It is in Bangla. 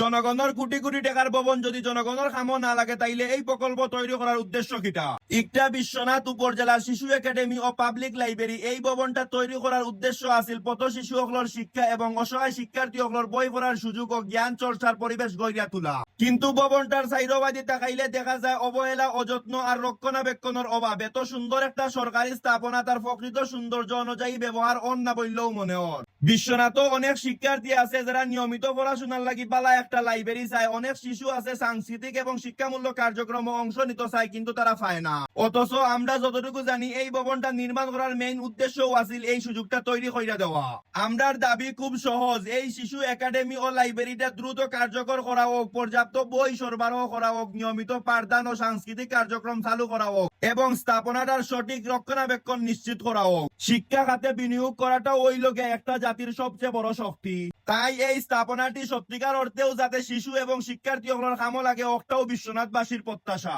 জনগণের কোটি কোটি টাকার ভবন যদি জনগণের কামও না লাগে তাইলে এই প্রকল্প তৈরি করার উদ্দেশ্য কিটা? একটা বিশ্বনাথ উপজেলার শিশু একাডেমি ও পাবলিক লাইব্রেরি এই ভবনটা তৈরি করার উদ্দেশ্য আছিল পথ শিশুসকলের শিক্ষা এবং অসহায় শিক্ষার্থীসকলের বই পড়ার সুযোগ ও জ্ঞান চর্চার পরিবেশ গড়িয়া তোলা। কিন্তু ভবনটার চাইরবাদী তাকাইলে দেখা যায় অবহেলা, অযত্ন আর রক্ষণাবেক্ষণের অভাব। এত সুন্দর একটা সরকারি স্থাপনা তার প্রকৃত সৌন্দর্য অনুযায়ী ব্যবহার অন না বললেও মনে হয়। বিশ্বনাথও অনেক শিক্ষার্থী আছে যারা নিয়মিত পড়াশোনার লাগি পালা একটা লাইব্রেরি চায়। অনেক শিশু আছে সাংস্কৃতিক এবং শিক্ষামূলক কার্যক্রমে অংশ নিতে চায় কিন্তু তারা পায় না। অথচ আমরা যতটুকু জানি এই ভবনটা নির্মাণ করার মেইন উদ্দেশ্যও আছিল এই সুযোগটা তৈরি কইরা দেওয়া। আমরার দাবি খুব সহজ, এই শিশু একাডেমি ও লাইব্রেরিটা দ্রুত কার্যকর করা হোক, পর্যাপ্ত বই সরবরাহ করা হোক, নিয়মিত পাঠদান ও সাংস্কৃতিক কার্যক্রম চালু করা হোক এবং স্থাপনাটার সঠিক রক্ষণাবেক্ষণ নিশ্চিত করা হোক। শিক্ষা খাতে বিনিয়োগ করাটা ওই লোকে একটা জাতির সবচেয়ে বড় শক্তি। তাই এই স্থাপনাটি সত্যিকার অর্থেও যাতে শিশু এবং শিক্ষার্থী কামো লাগে, ওটাও বিশ্বনাথবাসীর প্রত্যাশা।